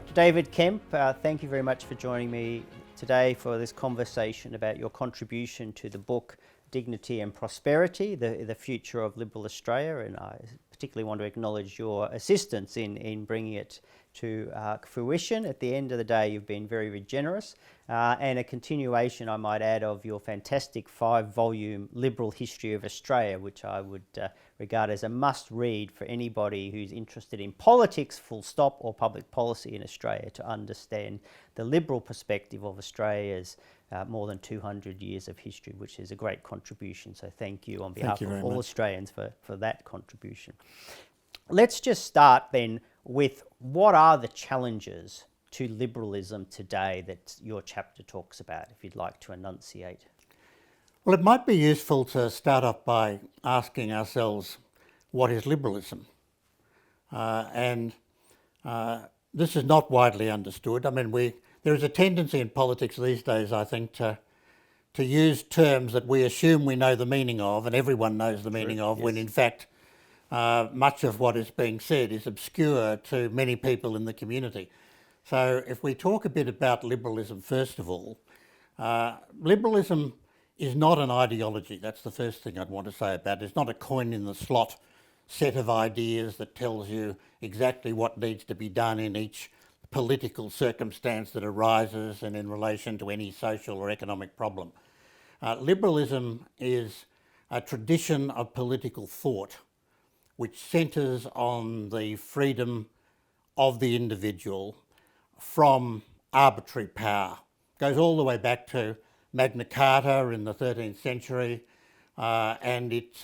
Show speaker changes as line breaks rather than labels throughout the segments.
Dr. David Kemp, thank you very much for joining me today for this conversation about your contribution to the book Dignity and Prosperity, the Future of Liberal Australia, and I particularly want to acknowledge your assistance in bringing it to fruition. At the end of the day, you've been very generous, and a continuation, I might add, of your fantastic 5-volume Liberal History of Australia, which I would regard as a must-read for anybody who's interested in politics, full stop, or public policy in Australia, to understand the Liberal perspective of Australia's more than 200 years of history, which is a great contribution. So thank you on behalf of all Australians for that contribution. Let's just start then with what are the challenges to liberalism today that your chapter talks about, if you'd like to enunciate.
Well, it might be useful to start off by asking ourselves, what is liberalism? This is not widely understood. I mean, there is a tendency in politics these days, I think, to use terms that we assume we know the meaning of, and everyone knows the meaning of, yes, when in fact much of what is being said is obscure to many people in the community. So if we talk a bit about liberalism, first of all, liberalism is not an ideology. That's the first thing I'd want to say about it. It's not a coin in the slot set of ideas that tells you exactly what needs to be done in each political circumstance that arises and in relation to any social or economic problem. Liberalism is a tradition of political thought which centres on the freedom of the individual from arbitrary power. Goes all the way back to Magna Carta in the 13th century, and it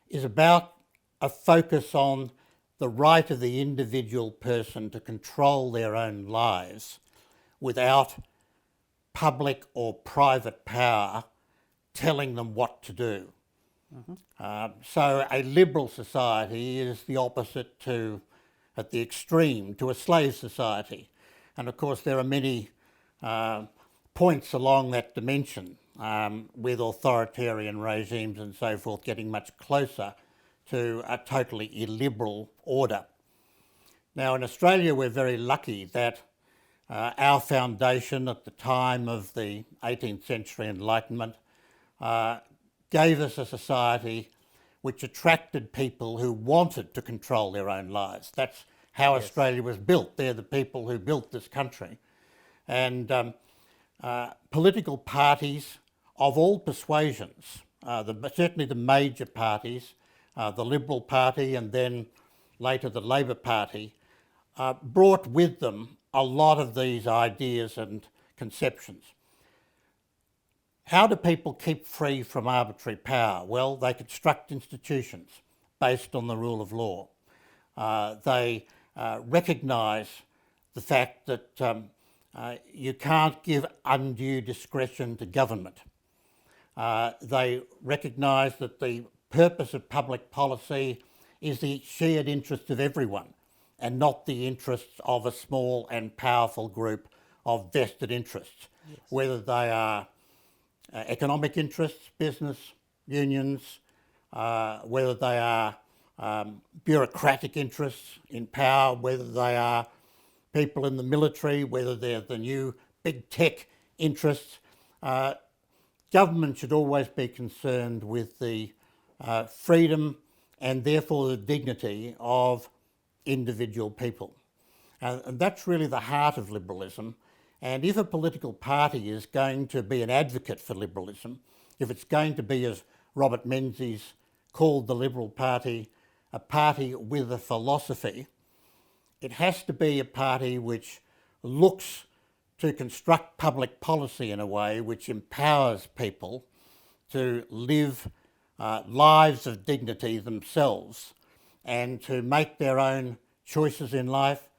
is about a focus on the right of the individual person to control their own lives without public or private power telling them what to do. Mm-hmm. So a liberal society is the opposite to, at the extreme, to a slave society. And of course there are many points along that dimension, with authoritarian regimes and so forth getting much closer to a totally illiberal order. Now in Australia we're very lucky that our foundation at the time of the 18th century Enlightenment gave us a society which attracted people who wanted to control their own lives. That's how yes, Australia was built. They're the people who built this country. And political parties of all persuasions, certainly the major parties, the Liberal Party and then later the Labor Party, brought with them a lot of these ideas and conceptions. How do people keep free from arbitrary power? Well, they construct institutions based on the rule of law. They recognise the fact that you can't give undue discretion to government. They recognise that the purpose of public policy is the shared interest of everyone and not the interests of a small and powerful group of vested interests, yes, whether they are economic interests, business, unions, whether they are bureaucratic interests in power, whether they are people in the military, whether they're the new big tech interests. Government should always be concerned with the freedom and therefore the dignity of individual people. And that's really the heart of liberalism. And if a political party is going to be an advocate for liberalism, if it's going to be, as Robert Menzies called the Liberal Party, a party with a philosophy, it has to be a party which looks to construct public policy in a way which empowers people to live lives of dignity themselves and to make their own choices in life,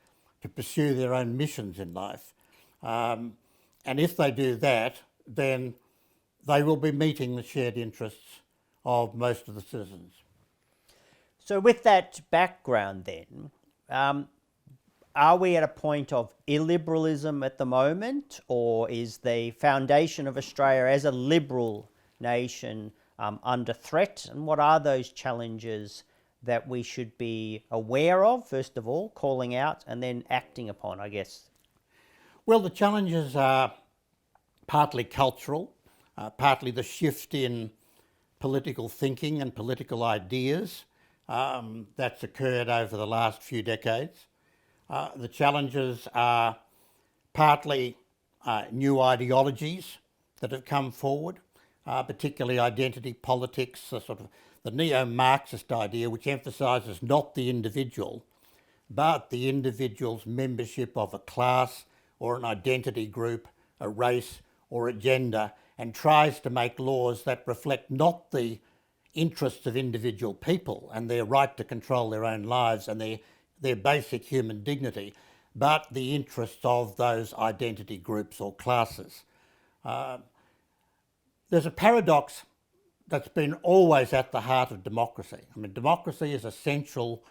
to pursue their own missions in life. And if they do that, then they will be meeting the shared interests of most of the citizens.
So with that background then, are we at a point of illiberalism at the moment, or is the foundation of Australia as a liberal nation under threat? And what are those challenges that we should be aware of, first of all, calling out, and then acting upon, I guess,
Well, the challenges are partly cultural, partly the shift in political thinking and political ideas that's occurred over the last few decades. The challenges are partly new ideologies that have come forward, particularly identity politics, the neo-Marxist idea, which emphasises not the individual, but the individual's membership of a class or an identity group, a race or a gender, and tries to make laws that reflect not the interests of individual people and their right to control their own lives and their basic human dignity, but the interests of those identity groups or classes. There's a paradox that's been always at the heart of democracy. I mean, democracy is essential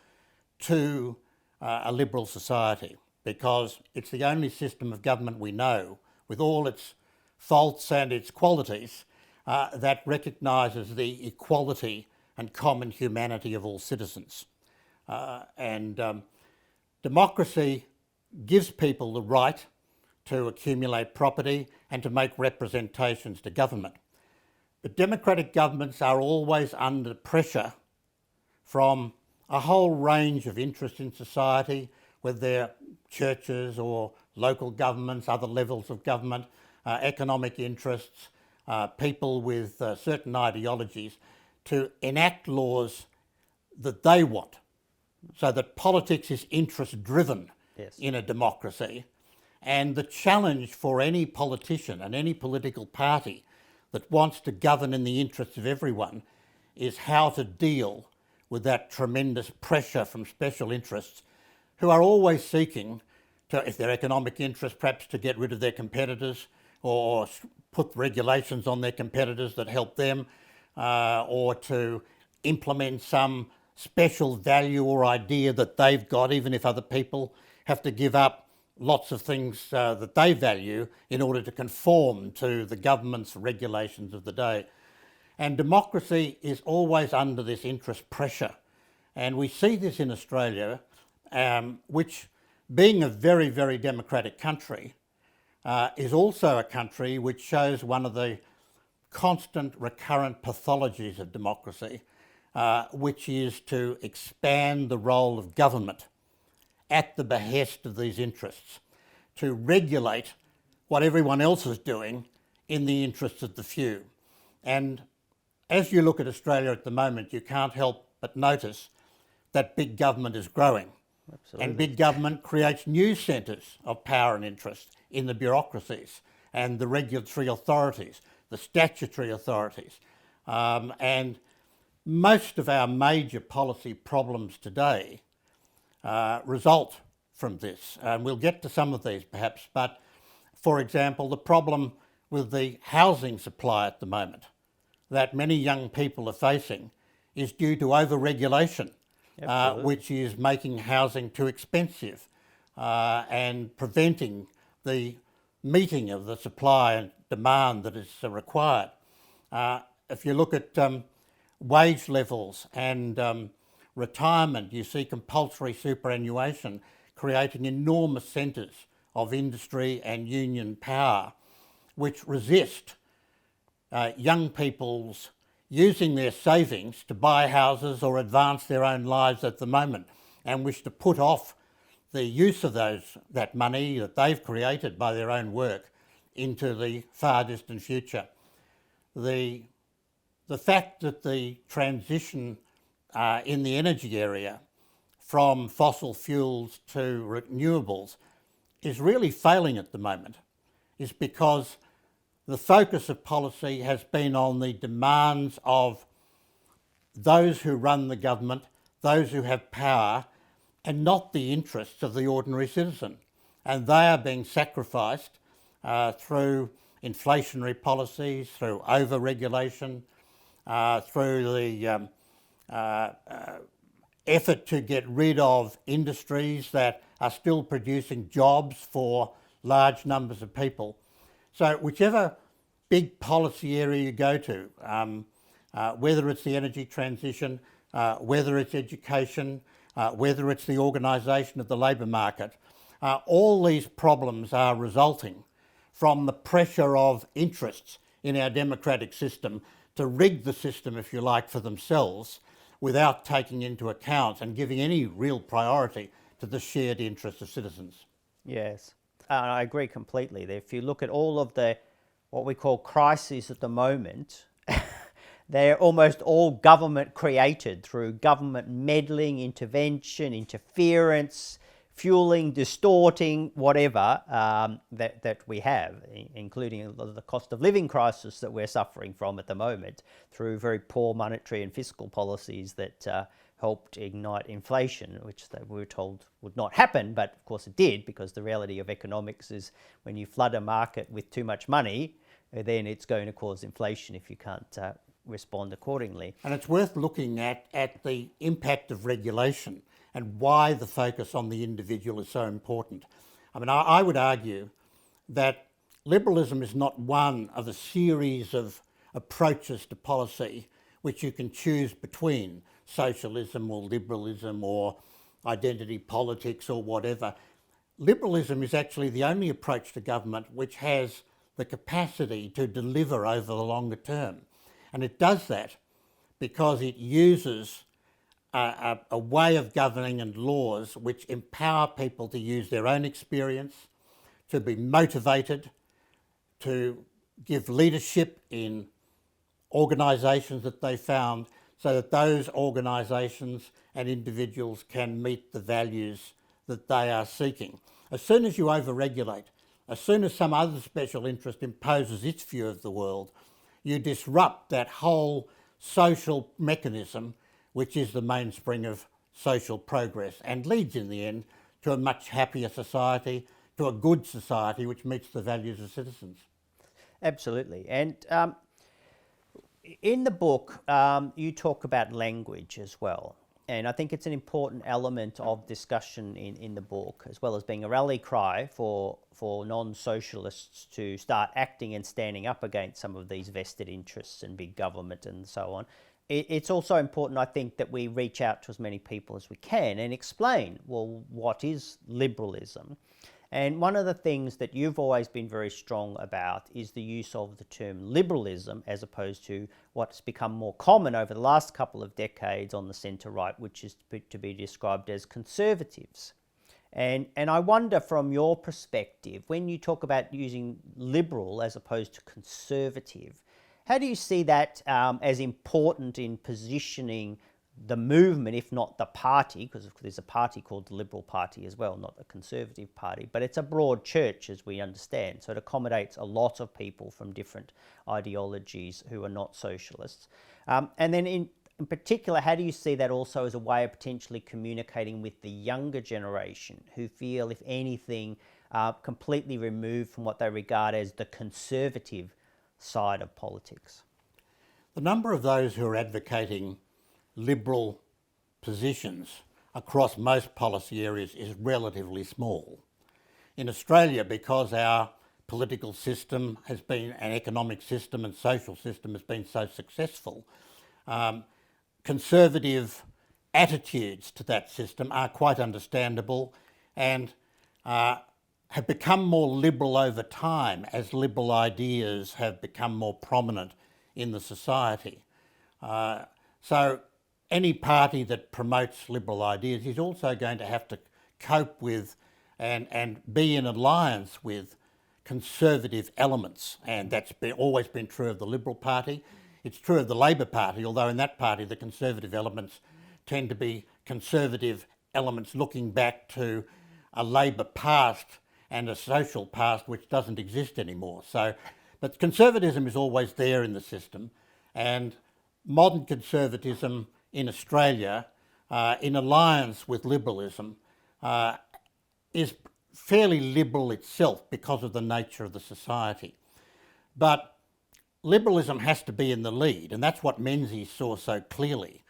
to a liberal society because it's the only system of government we know, with all its faults and its qualities, that recognises the equality and common humanity of all citizens. Democracy gives people the right to accumulate property and to make representations to government. But democratic governments are always under pressure from a whole range of interests in society, whether they're churches or local governments, other levels of government, economic interests, people with certain ideologies, to enact laws that they want, so that politics is interest-driven in a democracy. And the challenge for any politician and any political party that wants to govern in the interests of everyone is how to deal with that tremendous pressure from special interests who are always seeking to, if they're economic interests, perhaps to get rid of their competitors or put regulations on their competitors that help them, or to implement some special value or idea that they've got, even if other people have to give up lots of things that they value in order to conform to the government's regulations of the day. And democracy is always under this interest pressure. And we see this in Australia, which, being a very, very democratic country, is also a country which shows one of the constant recurrent pathologies of democracy, which is to expand the role of government at the behest of these interests, to regulate what everyone else is doing in the interests of the few. And as you look at Australia at the moment, you can't help but notice that big government is growing.
Absolutely.
And big government creates new centres of power and interest in the bureaucracies and the regulatory authorities, the statutory authorities. And most of our major policy problems today result from this. And we'll get to some of these perhaps, but for example, the problem with the housing supply at the moment that many young people are facing is due to over-regulation, which is making housing too expensive and preventing the meeting of the supply and demand that is required. If you look at wage levels and retirement, you see compulsory superannuation creating enormous centres of industry and union power which resist young people's using their savings to buy houses or advance their own lives at the moment, and wish to put off the use of that money that they've created by their own work into the far distant future. The fact that the transition in the energy area from fossil fuels to renewables is really failing at the moment is because the focus of policy has been on the demands of those who run the government, those who have power, and not the interests of the ordinary citizen. And they are being sacrificed through inflationary policies, through over-regulation, through the effort to get rid of industries that are still producing jobs for large numbers of people. So whichever big policy area you go to, whether it's the energy transition, whether it's education, whether it's the organisation of the labour market, All these problems are resulting from the pressure of interests in our democratic system to rig the system, if you like, for themselves without taking into account and giving any real priority to the shared interests of citizens.
Yes, I agree completely. If you look at all of the what we call crises at the moment, they're almost all government created through government meddling, intervention, interference, fueling, distorting, whatever that we have, including the cost of living crisis that we're suffering from at the moment through very poor monetary and fiscal policies that helped ignite inflation, which we were told would not happen, but of course it did, because the reality of economics is when you flood a market with too much money, then it's going to cause inflation if you can't respond accordingly.
And it's worth looking at the impact of regulation and why the focus on the individual is so important. I mean, I would argue that liberalism is not one of a series of approaches to policy which you can choose between socialism or liberalism or identity politics or whatever. Liberalism is actually the only approach to government which has the capacity to deliver over the longer term. And it does that because it uses a way of governing and laws which empower people to use their own experience, to be motivated, to give leadership in organisations that they found, so that those organisations and individuals can meet the values that they are seeking. As soon as you over-regulate, as soon as some other special interest imposes its view of the world, you disrupt that whole social mechanism which is the mainspring of social progress and leads in the end to a much happier society, to a good society which meets the values of citizens.
Absolutely. And in the book, you talk about language as well. And I think it's an important element of discussion in the book, as well as being a rally cry for non-socialists to start acting and standing up against some of these vested interests and big government and so on. It's also important, I think, that we reach out to as many people as we can and explain, well, what is liberalism? And one of the things that you've always been very strong about is the use of the term liberalism as opposed to what's become more common over the last couple of decades on the centre-right, which is to be described as conservatives. And I wonder, from your perspective, when you talk about using liberal as opposed to conservative, how do you see that as important in positioning the movement, if not the party, because there's a party called the Liberal Party as well, not the Conservative Party, but it's a broad church as we understand, so it accommodates a lot of people from different ideologies who are not socialists. And then in particular, how do you see that also as a way of potentially communicating with the younger generation who feel, if anything, completely removed from what they regard as the conservative side of politics?
The number of those who are advocating liberal positions across most policy areas is relatively small. In Australia, because our political system has been, an economic system and social system has been so successful, conservative attitudes to that system are quite understandable and have become more liberal over time as liberal ideas have become more prominent in the society. So any party that promotes liberal ideas is also going to have to cope with and be in alliance with conservative elements, and that's always been true of the Liberal Party. It's true of the Labor Party, although in that party the conservative elements tend to be conservative elements looking back to a Labor past and a social past which doesn't exist anymore. But conservatism is always there in the system, and modern conservatism in Australia, in alliance with liberalism, is fairly liberal itself because of the nature of the society. But liberalism has to be in the lead, and that's what Menzies saw so clearly,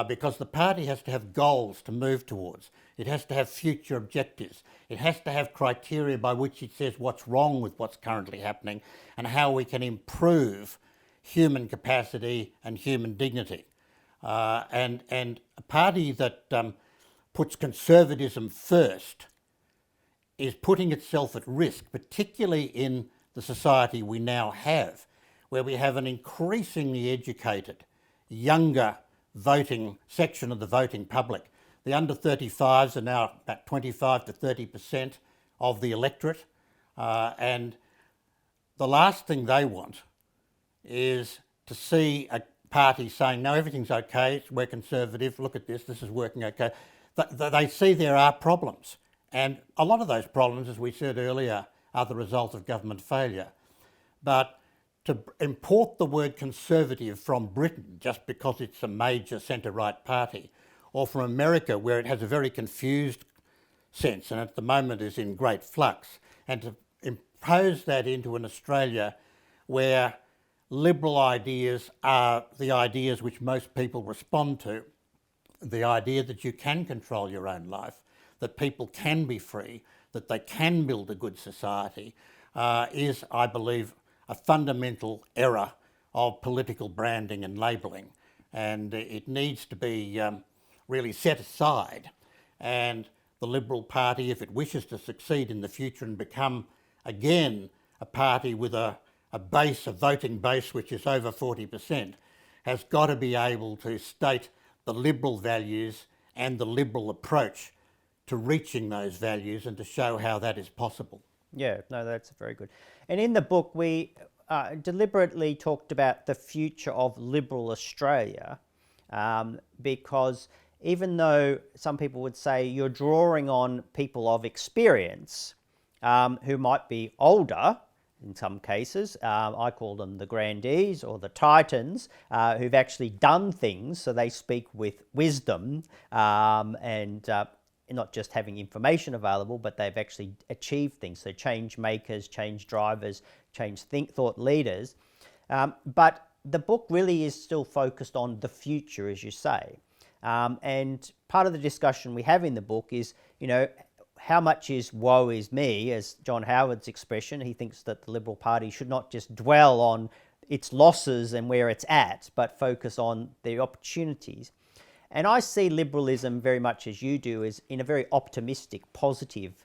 because the party has to have goals to move towards. It has to have future objectives. It has to have criteria by which it says what's wrong with what's currently happening and how we can improve human capacity and human dignity. And a party that puts conservatism first is putting itself at risk, particularly in the society we now have, where we have an increasingly educated, younger voting section of the voting public. The under 35s are now about 25 to 30% of the electorate, and the last thing they want is to see a party saying, no, everything's okay, we're conservative, look at this is working okay. They see there are problems, and a lot of those problems, as we said earlier, are the result of government failure. But to import the word conservative from Britain just because it's a major centre-right party, or from America where it has a very confused sense and at the moment is in great flux, and to impose that into an Australia where liberal ideas are the ideas which most people respond to, the idea that you can control your own life, that people can be free, that they can build a good society, is, I believe, a fundamental error of political branding and labelling. And it needs to be really set aside. And the Liberal Party, if it wishes to succeed in the future and become again a party with a voting base which is over 40%, has got to be able to state the liberal values and the liberal approach to reaching those values and to show how that is possible.
Yeah, no, that's very good. And in the book, we deliberately talked about the future of liberal Australia, because even though some people would say you're drawing on people of experience who might be older in some cases, I call them the grandees or the titans, who've actually done things, so they speak with wisdom and not just having information available, but they've actually achieved things. So change makers, change drivers, change thought leaders. But the book really is still focused on the future, as you say. And part of the discussion we have in the book is, you know, how much is woe is me, as John Howard's expression. He thinks that the Liberal Party should not just dwell on its losses and where it's at, but focus on the opportunities. And I see liberalism very much as you do, as in a very optimistic, positive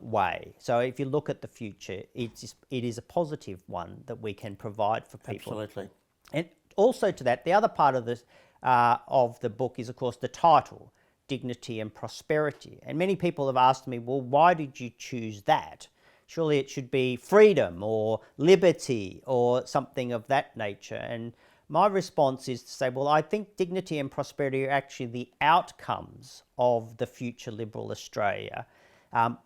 way. So if you look at the future, it is a positive one that we can provide for people.
Absolutely.
And also to that, the other part of the book is, of course, the title, Dignity and Prosperity. And many people have asked me, well, why did you choose that? Surely it should be freedom or liberty or something of that nature. And my response is to say, well, I think dignity and prosperity are actually the outcomes of the future liberal Australia,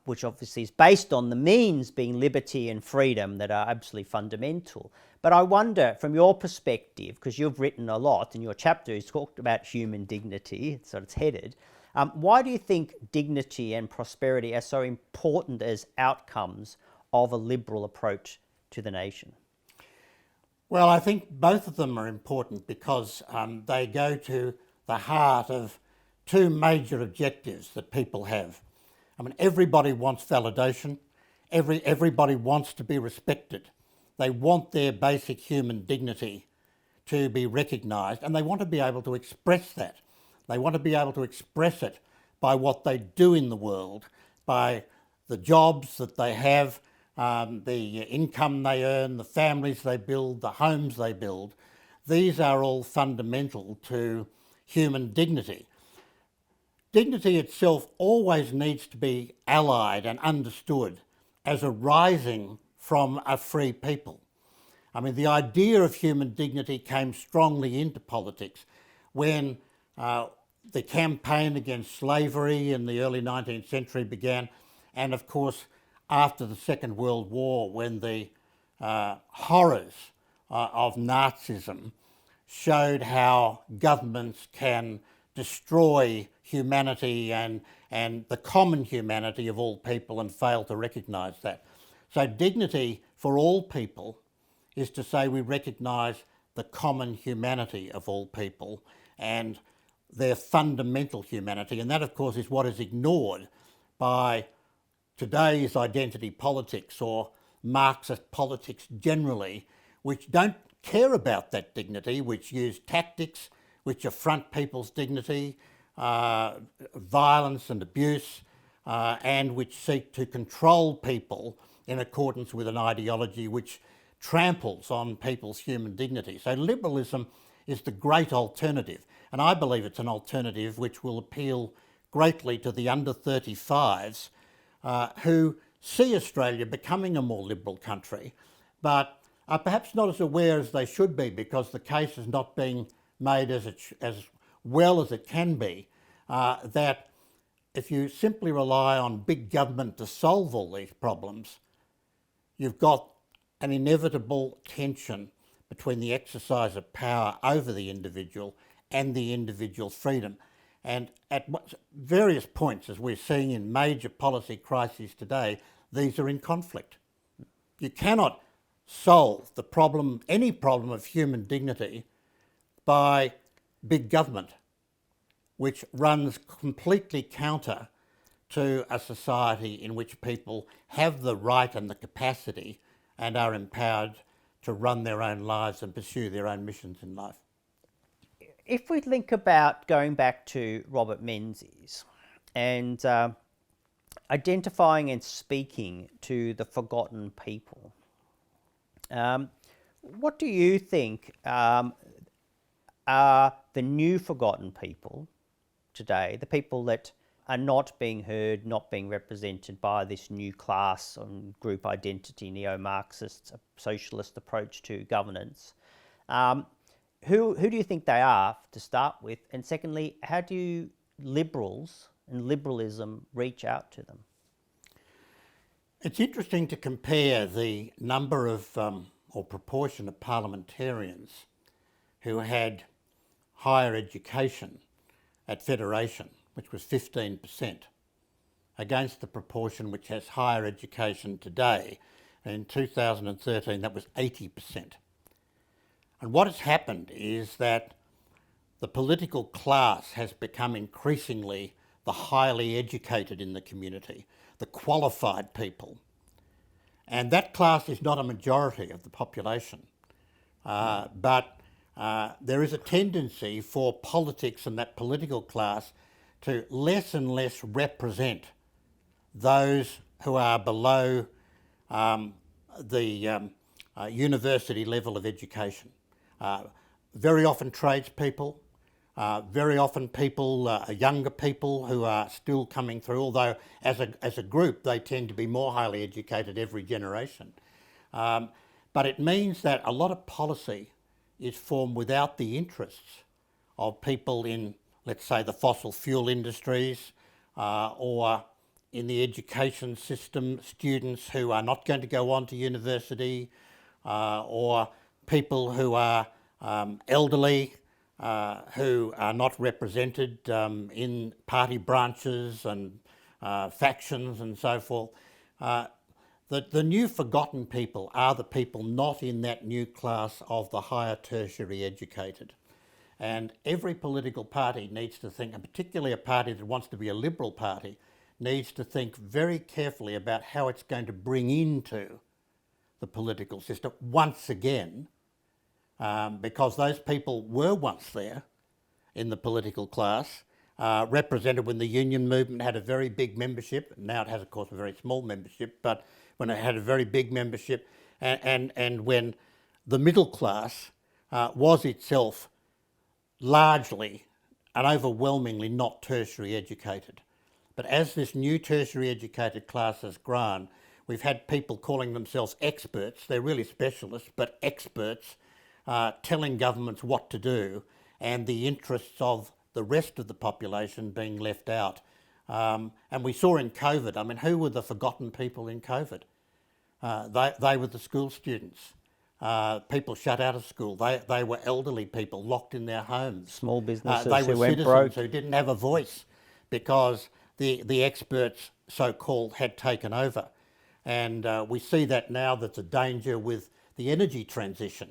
which obviously is based on the means being liberty and freedom that are absolutely fundamental. But I wonder, from your perspective, because you've written a lot and your chapter has talked about human dignity, so it's headed, why do you think dignity and prosperity are so important as outcomes of a liberal approach to the nation?
Well, I think both of them are important because they go to the heart of two major objectives that people have. I mean, everybody wants validation. Everybody wants to be respected. They want their basic human dignity to be recognised, and they want to be able to express that. They want to be able to express it by what they do in the world, by the jobs that they have, the income they earn, the families they build, the homes they build. These are all fundamental to human dignity. Dignity itself always needs to be allied and understood as arising from a free people. I mean, the idea of human dignity came strongly into politics when the campaign against slavery in the early 19th century began, and of course after the Second World War, when the horrors of Nazism showed how governments can destroy humanity and the common humanity of all people and fail to recognise that. So dignity for all people is to say we recognise the common humanity of all people and their fundamental humanity, and that of course is what is ignored by today's identity politics or Marxist politics generally, which don't care about that dignity, which use tactics which affront people's dignity, violence and abuse, and which seek to control people in accordance with an ideology which tramples on people's human dignity. So liberalism is the great alternative, and I believe it's an alternative which will appeal greatly to the under 35s who see Australia becoming a more liberal country, but are perhaps not as aware as they should be because the case is not being made as well as it can be, that if you simply rely on big government to solve all these problems, you've got an inevitable tension between the exercise of power over the individual and the individual's freedom. And at various points, as we're seeing in major policy crises today, these are in conflict. You cannot solve the problem, any problem of human dignity, by big government, which runs completely counter to a society in which people have the right and the capacity and are empowered to run their own lives and pursue their own missions in life.
If we think about going back to Robert Menzies and identifying and speaking to the forgotten people, what do you think are the new forgotten people today, the people that are not being heard, not being represented by this new class and group identity, neo-Marxist, socialist approach to governance? Who do you think they are, to start with? And secondly, how do liberals and liberalism reach out to them?
It's interesting to compare the number of, or proportion of parliamentarians who had higher education at Federation, which was 15%, against the proportion which has higher education today. In 2013, that was 80%. And what has happened is that the political class has become increasingly the highly educated in the community, the qualified people. And that class is not a majority of the population, but there is a tendency for politics and that political class to less and less represent those who are below the university level of education. Very often tradespeople, very often people, younger people who are still coming through, although as a group they tend to be more highly educated every generation. But it means that a lot of policy is formed without the interests of people in, let's say, the fossil fuel industries or in the education system, students who are not going to go on to university or people who are elderly, who are not represented in party branches and factions and so forth. The new forgotten people are the people not in that new class of the higher tertiary educated. And every political party needs to think, and particularly a party that wants to be a liberal party, needs to think very carefully about how it's going to bring into the political system once again, because those people were once there in the political class, represented when the union movement had a very big membership. Now it has, of course, a very small membership, but when it had a very big membership, and when the middle class was itself largely and overwhelmingly not tertiary educated. But as this new tertiary educated class has grown, we've had people calling themselves experts. They're really specialists, but experts telling governments what to do, and the interests of the rest of the population being left out. And we saw in COVID, I mean, who were the forgotten people in COVID? They were the school students. People shut out of school. They were elderly people locked in their homes.
Small businesses
they were
who went
citizens
broke.
who didn't have a voice because the experts, so-called, had taken over. And we see that now that's a danger with the energy transition,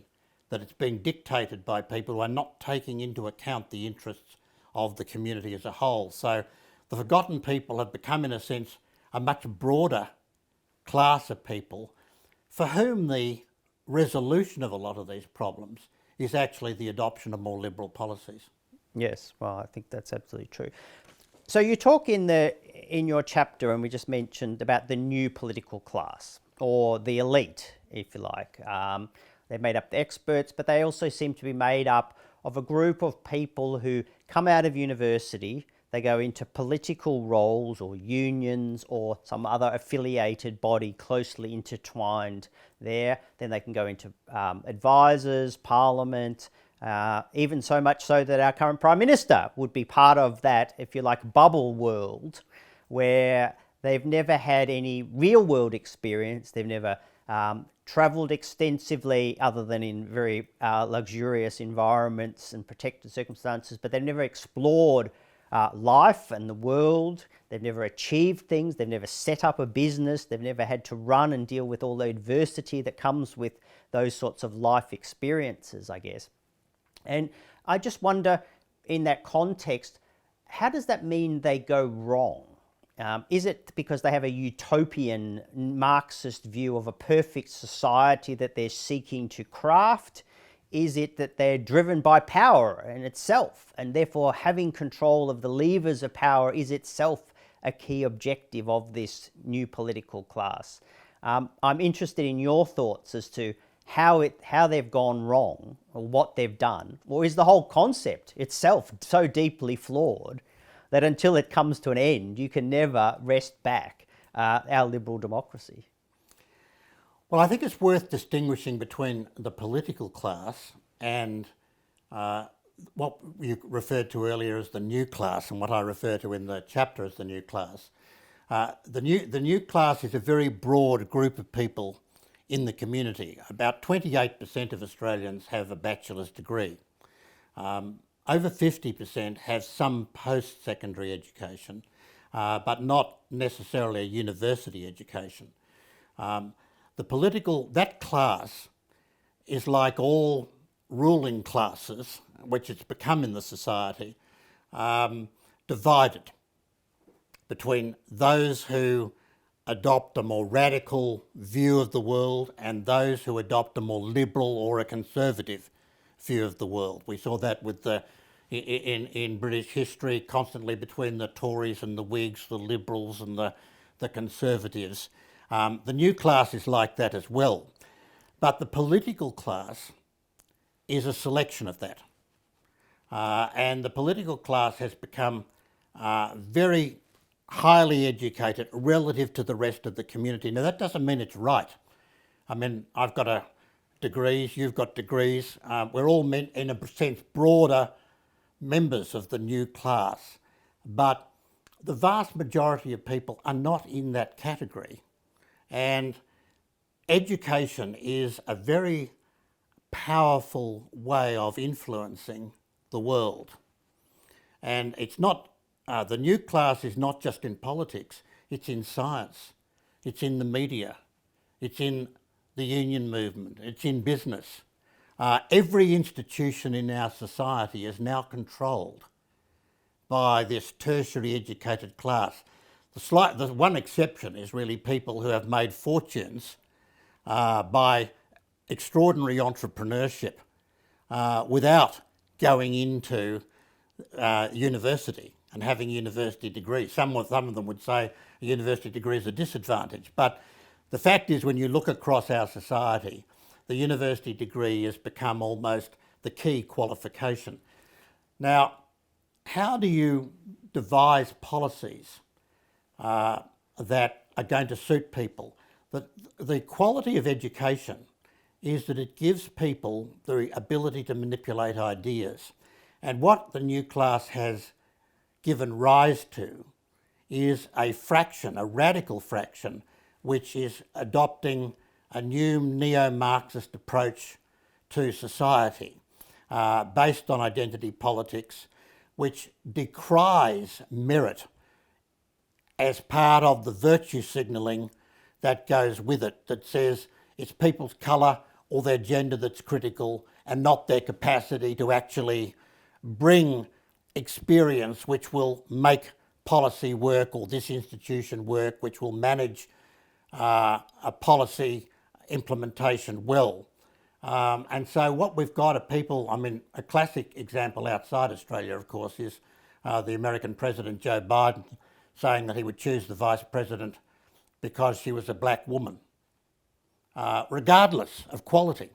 that it's being dictated by people who are not taking into account the interests of the community as a whole. So the forgotten people have become, in a sense, a much broader class of people for whom the resolution of a lot of these problems is actually the adoption of more liberal policies.
Yes, well, I think that's absolutely true. So you talk in your chapter, and we just mentioned about the new political class, or the elite, if you like. They're made up of experts, but they also seem to be made up of a group of people who come out of university. They go into political roles or unions or some other affiliated body closely intertwined there. Then they can go into advisors, parliament, even so much so that our current Prime Minister would be part of that, if you like, bubble world, where they've never had any real world experience. They've never travelled extensively other than in very luxurious environments and protected circumstances, but they've never explored life and the world. They've never achieved things. They've never set up a business. They've never had to run and deal with all the adversity that comes with those sorts of life experiences, I guess. And I just wonder, in that context, how does that mean they go wrong? Is it because they have a utopian Marxist view of a perfect society that they're seeking to craft? Is it that they're driven by power in itself, and therefore having control of the levers of power is itself a key objective of this new political class? I'm interested in your thoughts as to how they've gone wrong, or what they've done, or is the whole concept itself so deeply flawed that until it comes to an end, you can never wrest back our liberal democracy?
Well, I think it's worth distinguishing between the political class and what you referred to earlier as the new class, and what I refer to in the chapter as the new class. The new class is a very broad group of people in the community. About 28% of Australians have a bachelor's degree. Over 50% have some post-secondary education, but not necessarily a university education. That class is like all ruling classes, which it's become in the society, divided between those who adopt a more radical view of the world and those who adopt a more liberal or a conservative view of the world. We saw that with in British history, constantly between the Tories and the Whigs, the Liberals and the Conservatives. The new class is like that as well. But the political class is a selection of that. And the political class has become very highly educated relative to the rest of the community. Now, that doesn't mean it's right. I mean, I've got degrees, you've got degrees. We're all meant, in a sense, broader members of the new class. But the vast majority of people are not in that category. And education is a very powerful way of influencing the world. And it's not, the new class is not just in politics, it's in science, it's in the media, it's in the union movement, it's in business. Every institution in our society is now controlled by this tertiary educated class. The one exception is really people who have made fortunes by extraordinary entrepreneurship without going into university and having university degrees. Some of them would say a university degree is a disadvantage, but the fact is, when you look across our society, the university degree has become almost the key qualification. Now, how do you devise policies that are going to suit people? The quality of education is that it gives people the ability to manipulate ideas. And what the new class has given rise to is a fraction, a radical fraction, which is adopting a new neo-Marxist approach to society based on identity politics, which decries merit as part of the virtue signalling that goes with it, that says it's people's colour or their gender that's critical and not their capacity to actually bring experience which will make policy work or this institution work, which will manage a policy implementation well. And so what we've got are people, I mean, a classic example outside Australia, of course, is the American President Joe Biden saying that he would choose the Vice President because she was a black woman, regardless of quality.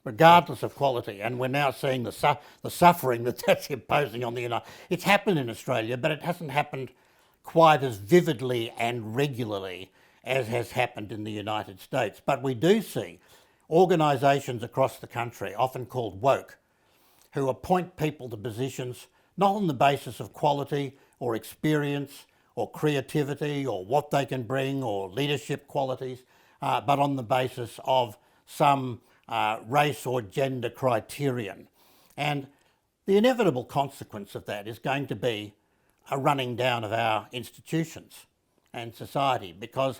Regardless of quality, and we're now seeing the suffering that that's imposing on the United States. It's happened in Australia, but it hasn't happened quite as vividly and regularly as has happened in the United States. But we do see organisations across the country, often called woke, who appoint people to positions not on the basis of quality or experience or creativity or what they can bring or leadership qualities, but on the basis of some race or gender criterion. And the inevitable consequence of that is going to be a running down of our institutions and society, because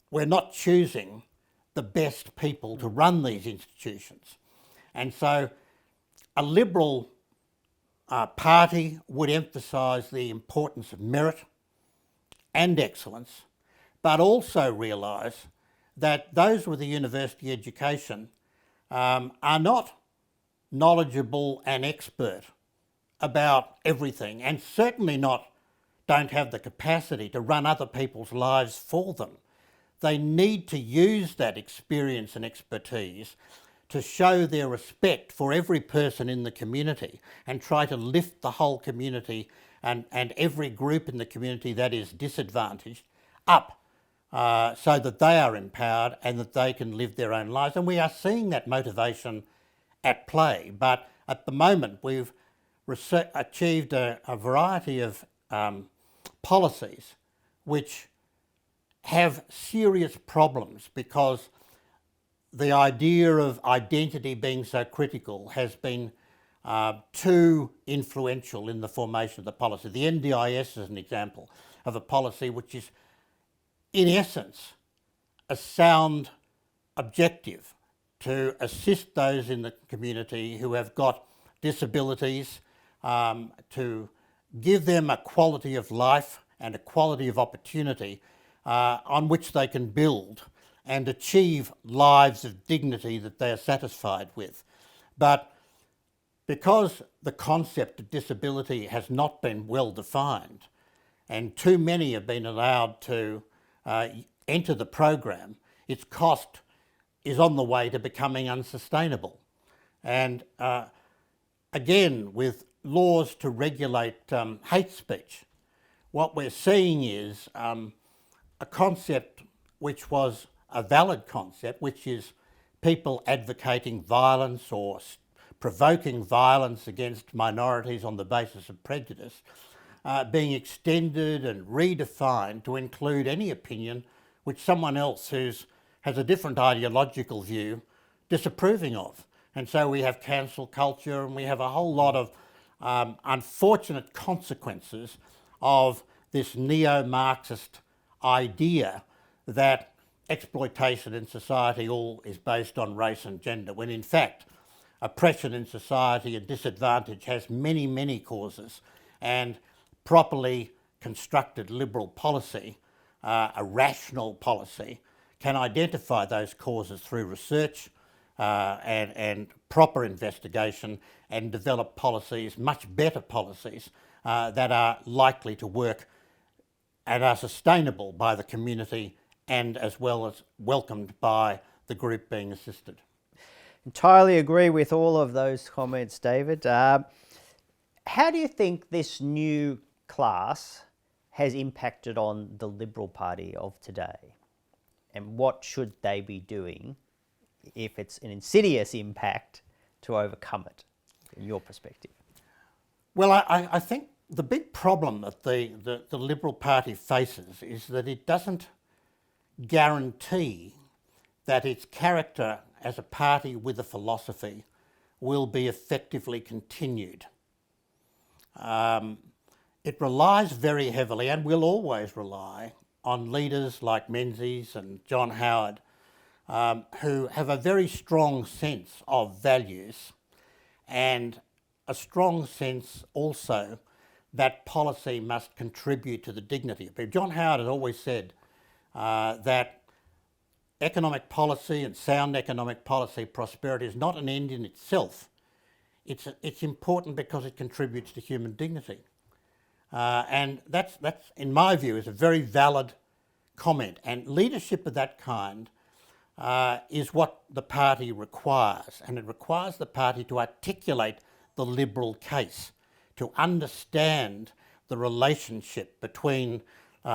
we're not choosing the best people to run these institutions. And so a Liberal party would emphasise the importance of merit and excellence, but also realise that those with a university education are not knowledgeable and expert about everything, and certainly don't have the capacity to run other people's lives for them. They need to use that experience and expertise to show their respect for every person in the community and try to lift the whole community and every group in the community that is disadvantaged up, so that they are empowered and that they can live their own lives. And we are seeing that motivation at play. But at the moment, we've achieved a variety of policies which have serious problems, because the idea of identity being so critical has been too influential in the formation of the policy. The NDIS is an example of a policy which is, in essence, a sound objective to assist those in the community who have got disabilities, to give them a quality of life and a quality of opportunity on which they can build and achieve lives of dignity that they are satisfied with. But because the concept of disability has not been well defined, and too many have been allowed to enter the program, its cost is on the way to becoming unsustainable. And again, with laws to regulate hate speech, what we're seeing is a concept which was a valid concept, which is people advocating violence or provoking violence against minorities on the basis of prejudice, being extended and redefined to include any opinion which someone else who has a different ideological view disapproving of. And so we have cancel culture, and we have a whole lot of unfortunate consequences of this neo-Marxist idea that exploitation in society all is based on race and gender, when in fact oppression in society and disadvantage has many, many causes, and properly constructed liberal policy, a rational policy, can identify those causes through research and proper investigation, and develop policies, much better policies, that are likely to work and are sustainable by the community and as well as welcomed by the group being assisted.
Entirely agree with all of those comments, David. How do you think this new class has impacted on the Liberal Party of today? And what should they be doing if it's an insidious impact to overcome it, in your perspective?
Well, I think the big problem that the Liberal Party faces is that it doesn't guarantee that its character as a party with a philosophy will be effectively continued. It relies very heavily, and will always rely, on leaders like Menzies and John Howard, who have a very strong sense of values and a strong sense also that policy must contribute to the dignity of people. John Howard has always said that economic policy and sound economic policy, prosperity, is not an end in itself. It's important because it contributes to human dignity. And that's, in my view, is a very valid comment. And leadership of that kind is what the party requires. And it requires the party to articulate the Liberal case, to understand the relationship between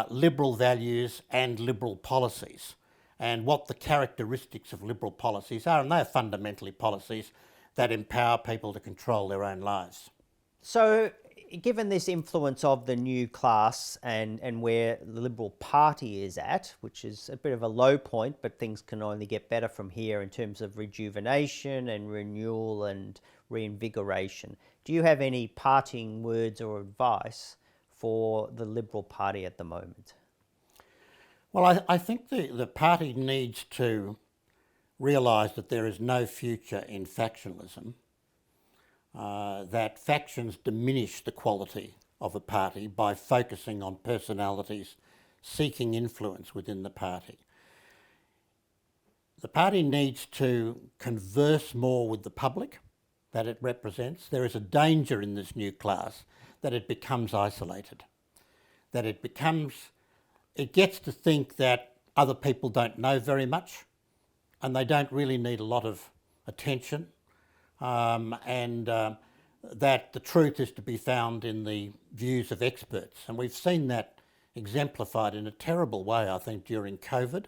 Liberal values and Liberal policies, and what the characteristics of Liberal policies are. And they are fundamentally policies that empower people to control their own lives.
So, given this influence of the new class and where the Liberal Party is at, which is a bit of a low point, but things can only get better from here in terms of rejuvenation and renewal and reinvigoration, do you have any parting words or advice for the Liberal Party at the moment?
Well, I think the party needs to realise that there is no future in factionalism, that factions diminish the quality of a party by focusing on personalities seeking influence within the party. The party needs to converse more with the public that it represents. There is a danger in this new class that it becomes isolated, that it gets to think that other people don't know very much and they don't really need a lot of attention, and that the truth is to be found in the views of experts. And we've seen that exemplified in a terrible way, I think, during COVID,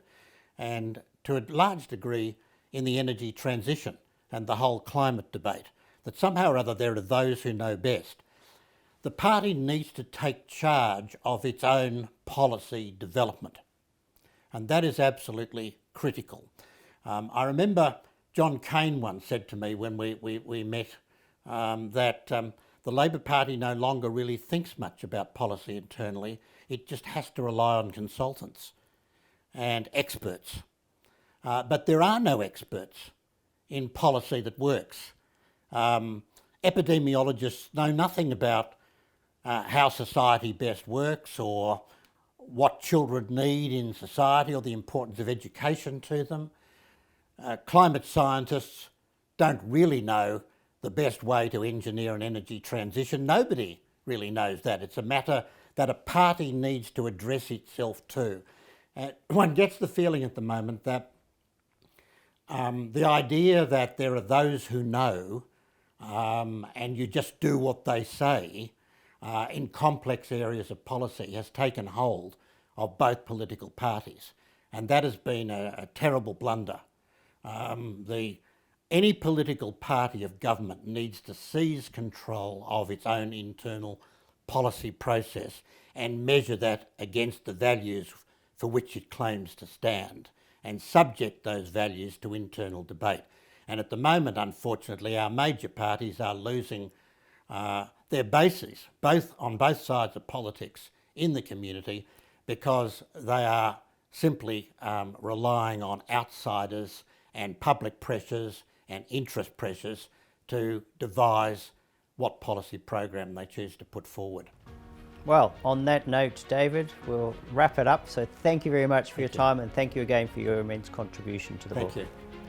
and to a large degree in the energy transition and the whole climate debate, that somehow or other there are those who know best. The party needs to take charge of its own policy development, and that is absolutely critical. I remember John Cain once said to me when we met that the Labor Party no longer really thinks much about policy internally. It just has to rely on consultants and experts. But there are no experts in policy that works. Epidemiologists know nothing about how society best works, or what children need in society, or the importance of education to them. Climate scientists don't really know the best way to engineer an energy transition. Nobody really knows that. It's a matter that a party needs to address itself to. One gets the feeling at the moment that the idea that there are those who know and you just do what they say in complex areas of policy has taken hold of both political parties, and that has been a terrible blunder. Any political party of government needs to seize control of its own internal policy process and measure that against the values for which it claims to stand, and subject those values to internal debate. And at the moment, unfortunately, our major parties are losing their bases, on both sides of politics in the community, because they are simply relying on outsiders and public pressures and interest pressures to devise what policy program they choose to put forward.
Well, on that note, David, we'll wrap it up. So thank you very much for your time, and thank you again for your immense contribution to the book.
Thank you.